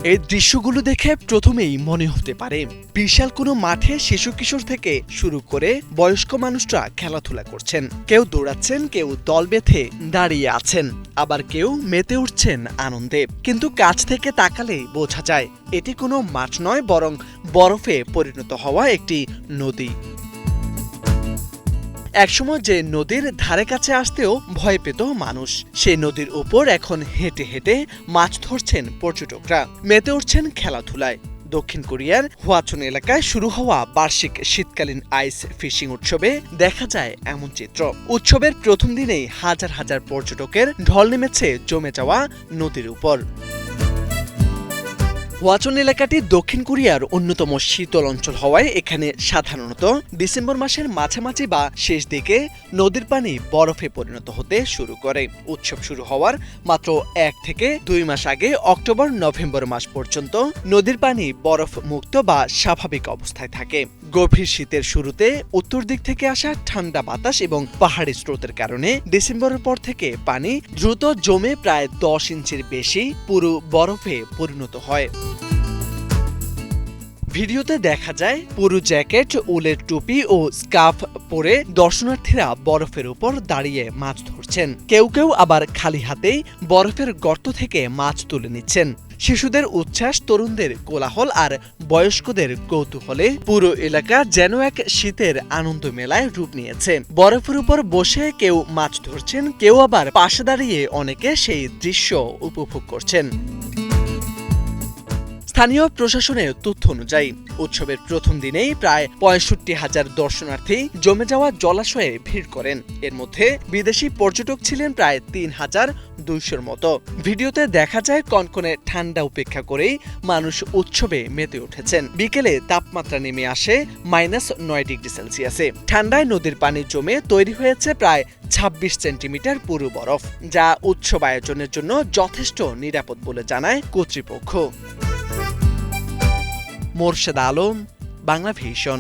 এই দৃশ্যগুলো দেখে প্রথমেই মনে হতে পারে বিশাল কোনো মাঠে শিশু কিশোর থেকে শুরু করে বয়স্ক মানুষরা খেলাধুলা করছেন। কেউ দৌড়াচ্ছেন, কেউ দল বেঁধে দাঁড়িয়ে আছেন, আবার কেউ মেতে উঠছেন আনন্দে। কিন্তু কাছ থেকে তাকালেই বোঝা যায় এটি কোনো মাঠ নয়, বরং বরফে পরিণত হওয়া একটি নদী। একসময় যে নদীর ধারে কাছে আসতেও ভয় পেত মানুষ, সেই নদীর উপর এখন হেঁটে হেঁটে মাছ ধরছেন পর্যটকরা, মেতে উঠছেন খেলাধুলায়। দক্ষিণ কোরিয়ার হোয়াচন এলাকায় শুরু হওয়া বার্ষিক শীতকালীন আইস ফিশিং উৎসবে দেখা যায় এমন চিত্র। উৎসবের প্রথম দিনেই হাজার হাজার পর্যটকের ঢল নেমেছে জমে যাওয়া নদীর উপর। হোয়াচন এলাকাটি দক্ষিণ কোরিয়ার অন্যতম শীতল অঞ্চল হওয়ায় এখানে সাধারণত ডিসেম্বর মাসের মাঝামাঝি বা শেষ দিকে নদীর পানি বরফে পরিণত হতে শুরু করে। উৎসব শুরু হওয়ার মাত্র 1 থেকে 2 মাস আগে অক্টোবর নভেম্বর মাস পর্যন্ত নদীর পানি বরফ মুক্ত বা স্বাভাবিক অবস্থায় থাকে। গভীর শীতের শুরুতে উত্তর দিক থেকে আসা ঠান্ডা বাতাস এবং পাহাড়ি স্রোতের কারণে ডিসেম্বরের পর থেকে পানি দ্রুত জমে প্রায় 10 ইঞ্চির বেশি পুরো বরফে পরিণত হয়। ভিডিওতে দেখা যায় পুরো জ্যাকেট, উলের টুপি ও স্কার্ফ পরে দর্শনার্থীরা বরফের উপর দাঁড়িয়ে মাছ ধরছেন। কেউ কেউ আবার খালি হাতেই বরফের গর্ত থেকে মাছ তুলে নিচ্ছেন। শিশুদের উচ্ছ্বাস, তরুণদের কোলাহল আর বয়স্কদের কৌতূহলে পুরো এলাকা যেন এক শীতের আনন্দ মেলায় রূপ নিয়েছে। বরফের উপর বসে কেউ মাছ ধরছেন, কেউ আবার পাশে দাঁড়িয়ে অনেকে সেই দৃশ্য উপভোগ করছেন। স্থানীয় প্রশাসনের তথ্য অনুযায়ী উৎসবের প্রথম দিনেই প্রায় 65,000 দর্শনার্থী জমে যাওয়া জলাশয়ে ভিড় করেন। এর মধ্যে বিদেশি পর্যটক ছিলেন প্রায় 3,200-র মতো। ভিডিওতে দেখা যায় কনকনে ঠান্ডা উপেক্ষা করেই মানুষ উৎসবে মেতে উঠেছেন। বিকেলে তাপমাত্রা নেমে আসে -9 ডিগ্রি সেলসিয়াসে। ঠান্ডায় নদীর পানি জমে তৈরি হয়েছে প্রায় 26 সেন্টিমিটার পুরু বরফ, যা উৎসব আয়োজনের জন্য যথেষ্ট নিরাপদ বলে জানায় কর্তৃপক্ষ। মোরশেদ আলম, বাংলা ভিশন।